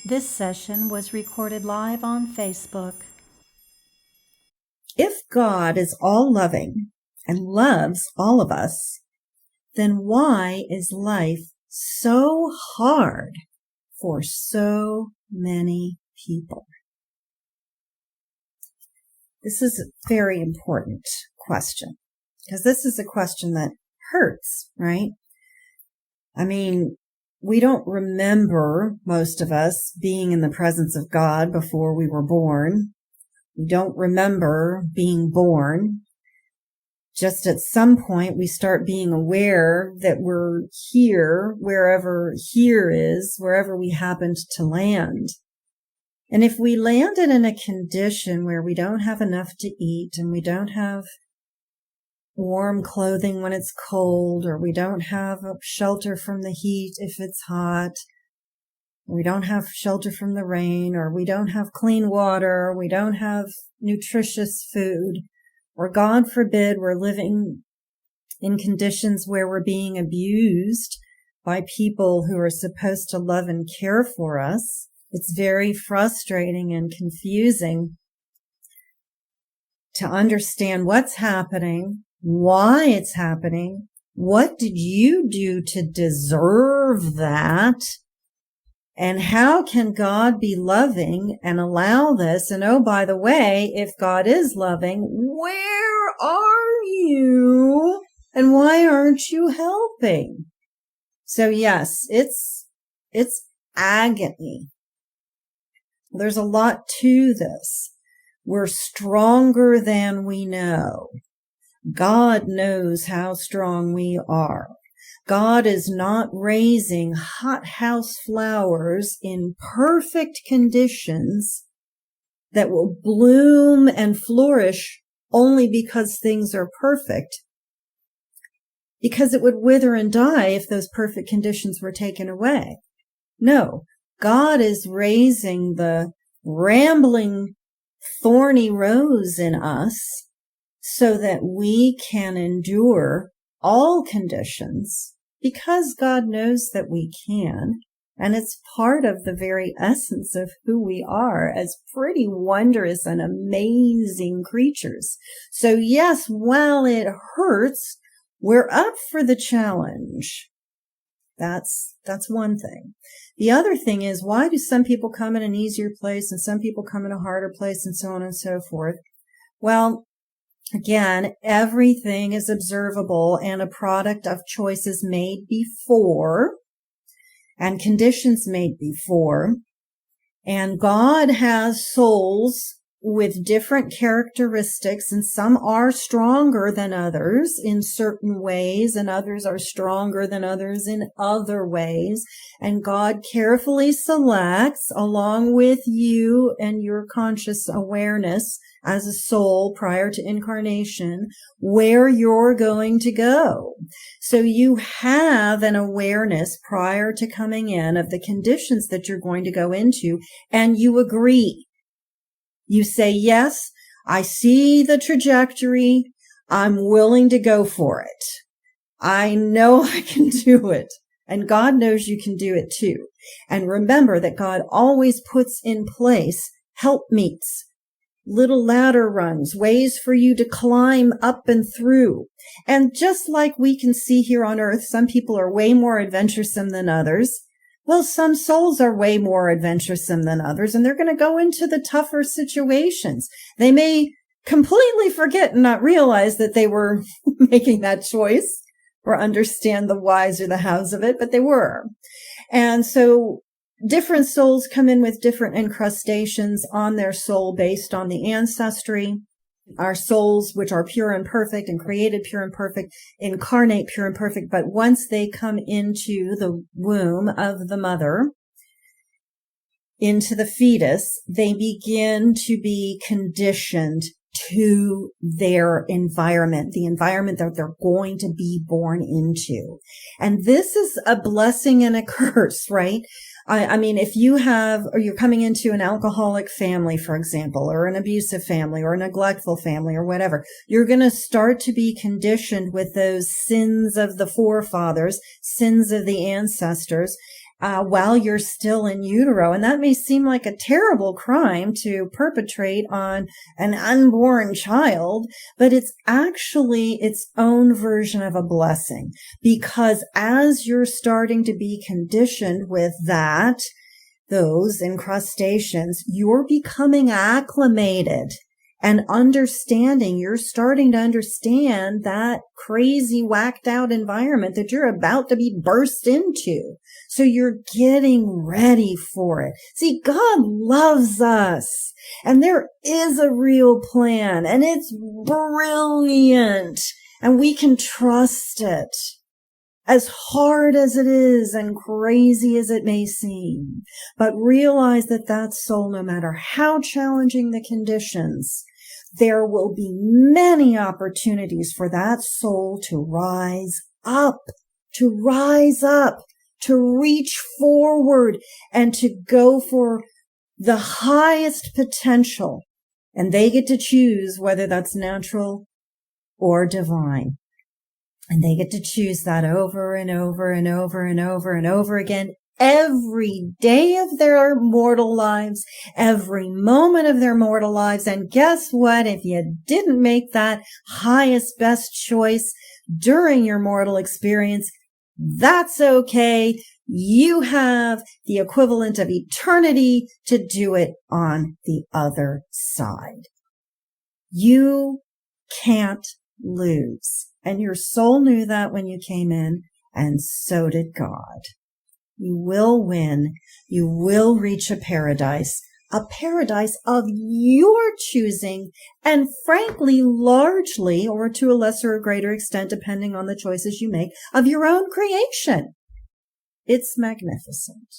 This session was recorded live on Facebook. If God is all-loving and loves all of us, then why is life so hard for so many people? This is a very important question, because this is a question that hurts, right? I mean, we don't remember, most of us, being in the presence of God before we were born. We don't remember being born. Just at some point, we start being aware that we're here, wherever here is, wherever we happened to land. And if we landed in a condition where we don't have enough to eat and we don't have warm clothing when it's cold, or we don't have a shelter from the heat if it's hot, we don't have shelter from the rain, or we don't have clean water, we don't have nutritious food, or God forbid we're living in conditions where we're being abused by people who are supposed to love and care for us, it's very frustrating and confusing to understand what's happening, why it's happening, what did you do to deserve that, and how can God be loving and allow this? And oh, by the way, if God is loving, where are you? And why aren't you helping? So yes, it's agony. There's a lot to this. We're stronger than we know. God knows how strong we are. God is not raising hothouse flowers in perfect conditions that will bloom and flourish only because things are perfect, because it would wither and die if those perfect conditions were taken away. No, God is raising the rambling, thorny rose in us so that we can endure all conditions, because God knows that we can. And it's part of the very essence of who we are as pretty wondrous and amazing creatures. So yes, while it hurts, we're up for the challenge. That's one thing. The other thing is, why do some people come in an easier place and some people come in a harder place, and so on and so forth? Well, again, everything is observable and a product of choices made before and conditions made before. And God has souls with different characteristics, and some are stronger than others in certain ways, and others are stronger than others in other ways. And God carefully selects, along with you and your conscious awareness as a soul prior to incarnation, where you're going to go. So you have an awareness prior to coming in of the conditions that you're going to go into, and you agree. You say, yes, I see the trajectory. I'm willing to go for it. I know I can do it. And God knows you can do it too. And remember that God always puts in place helpmeets, little ladder rungs, ways for you to climb up and through. And just like we can see here on earth, some people are way more adventuresome than others. Well, some souls are way more adventuresome than others, and they're going to go into the tougher situations. They may completely forget and not realize that they were making that choice or understand the whys or the hows of it, but they were. And so different souls come in with different incrustations on their soul based on the ancestry. Our souls, which are pure and perfect and created pure and perfect, incarnate pure and perfect. But once they come into the womb of the mother, into the fetus, they begin to be conditioned to their environment, the environment that they're going to be born into. And this is a blessing and a curse, right? I mean, if you have, or you're coming into an alcoholic family, for example, or an abusive family or a neglectful family or whatever, you're going to start to be conditioned with those sins of the forefathers, sins of the ancestors. while you're still in utero. And that may seem like a terrible crime to perpetrate on an unborn child, but it's actually its own version of a blessing, because as you're starting to be conditioned with those incrustations, you're becoming acclimated and understanding. You're starting to understand that crazy, whacked out environment that you're about to be burst into. So you're getting ready for it. See, God loves us, and there is a real plan, and it's brilliant, and we can trust it. As hard as it is and crazy as it may seem, but realize that soul, no matter how challenging the conditions, there will be many opportunities for that soul to rise up, to reach forward and to go for the highest potential. And they get to choose whether that's natural or divine. And they get to choose that over and over and over and over and over again, every day of their mortal lives, every moment of their mortal lives. And guess what? If you didn't make that highest, best choice during your mortal experience, that's okay. You have the equivalent of eternity to do it on the other side. You can't lose. And your soul knew that when you came in, and so did God. You will win. You will reach a paradise of your choosing, and frankly, largely, or to a lesser or greater extent, depending on the choices you make, of your own creation. It's magnificent.